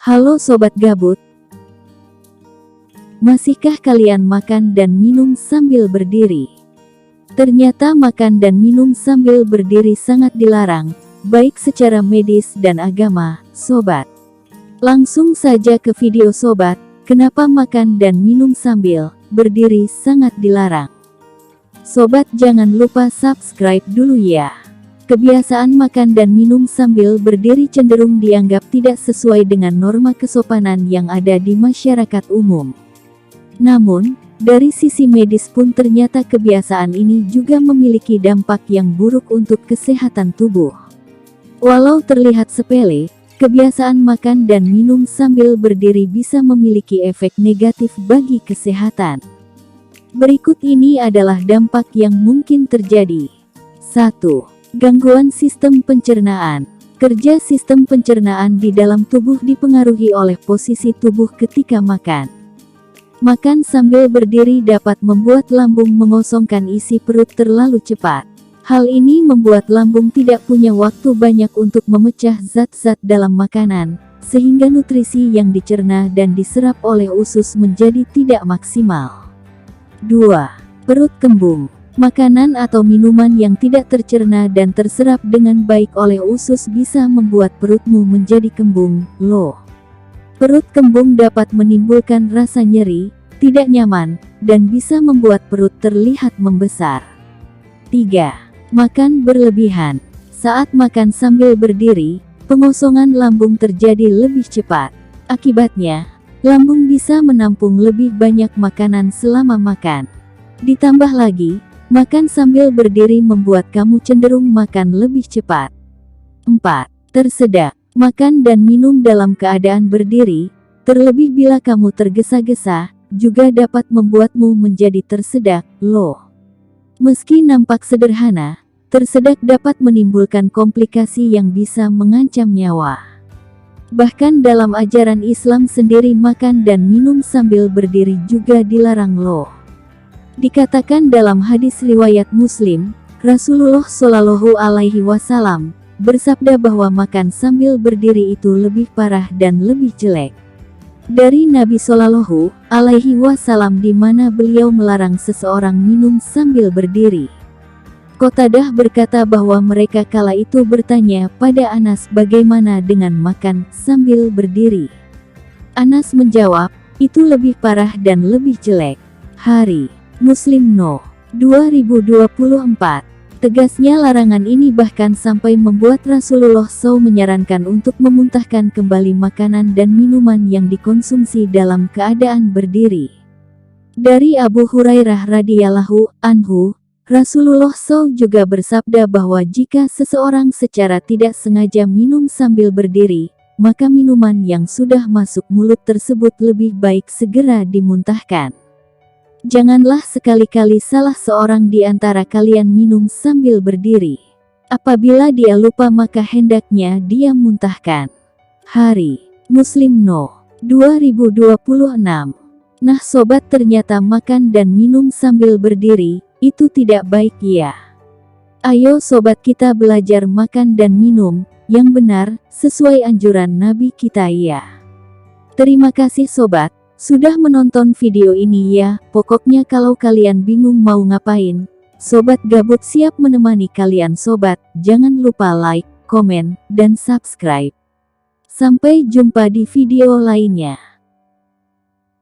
Halo Sobat Gabut, masihkah kalian makan dan minum sambil berdiri? Ternyata makan dan minum sambil berdiri sangat dilarang, baik secara medis dan agama, Sobat. Langsung saja ke video Sobat, kenapa makan dan minum sambil berdiri sangat dilarang. Sobat jangan lupa subscribe dulu ya. Kebiasaan makan dan minum sambil berdiri cenderung dianggap tidak sesuai dengan norma kesopanan yang ada di masyarakat umum. Namun, dari sisi medis pun ternyata kebiasaan ini juga memiliki dampak yang buruk untuk kesehatan tubuh. Walau terlihat sepele, kebiasaan makan dan minum sambil berdiri bisa memiliki efek negatif bagi kesehatan. Berikut ini adalah dampak yang mungkin terjadi. 1. Gangguan sistem pencernaan. Kerja sistem pencernaan di dalam tubuh dipengaruhi oleh posisi tubuh ketika makan. Makan sambil berdiri dapat membuat lambung mengosongkan isi perut terlalu cepat. Hal ini membuat lambung tidak punya waktu banyak untuk memecah zat-zat dalam makanan, sehingga nutrisi yang dicerna dan diserap oleh usus menjadi tidak maksimal. 2. Perut kembung. Makanan atau minuman yang tidak tercerna dan terserap dengan baik oleh usus bisa membuat perutmu menjadi kembung, loh. Perut kembung dapat menimbulkan rasa nyeri, tidak nyaman, dan bisa membuat perut terlihat membesar. 3. Makan berlebihan. Saat makan sambil berdiri, pengosongan lambung terjadi lebih cepat. Akibatnya, lambung bisa menampung lebih banyak makanan selama makan. Ditambah lagi, makan sambil berdiri membuat kamu cenderung makan lebih cepat. 4. Tersedak. Makan dan minum dalam keadaan berdiri, terlebih bila kamu tergesa-gesa, juga dapat membuatmu menjadi tersedak, loh. Meski nampak sederhana, tersedak dapat menimbulkan komplikasi yang bisa mengancam nyawa. Bahkan dalam ajaran Islam sendiri makan dan minum sambil berdiri juga dilarang, loh. Dikatakan dalam hadis riwayat Muslim, Rasulullah Shallallahu Alaihi Wasallam bersabda bahwa makan sambil berdiri itu lebih parah dan lebih jelek. Dari Nabi Shallallahu Alaihi Wasallam di mana beliau melarang seseorang minum sambil berdiri. Qatadah berkata bahwa mereka kala itu bertanya pada Anas bagaimana dengan makan sambil berdiri. Anas menjawab, itu lebih parah dan lebih jelek. Hari Muslim No. 2024. Tegasnya larangan ini bahkan sampai membuat Rasulullah SAW menyarankan untuk memuntahkan kembali makanan dan minuman yang dikonsumsi dalam keadaan berdiri. Dari Abu Hurairah radhiyallahu anhu, Rasulullah SAW juga bersabda bahwa jika seseorang secara tidak sengaja minum sambil berdiri, maka minuman yang sudah masuk mulut tersebut lebih baik segera dimuntahkan. Janganlah sekali-kali salah seorang di antara kalian minum sambil berdiri. Apabila dia lupa maka hendaknya dia muntahkan. Hari Muslim No. 2026. Nah sobat, ternyata makan dan minum sambil berdiri, itu tidak baik ya. Ayo sobat, kita belajar makan dan minum yang benar, sesuai anjuran Nabi kita ya. Terima kasih sobat sudah menonton video ini ya. Pokoknya kalau kalian bingung mau ngapain, Sobat Gabut siap menemani kalian sobat. Jangan lupa like, komen, dan subscribe. Sampai jumpa di video lainnya.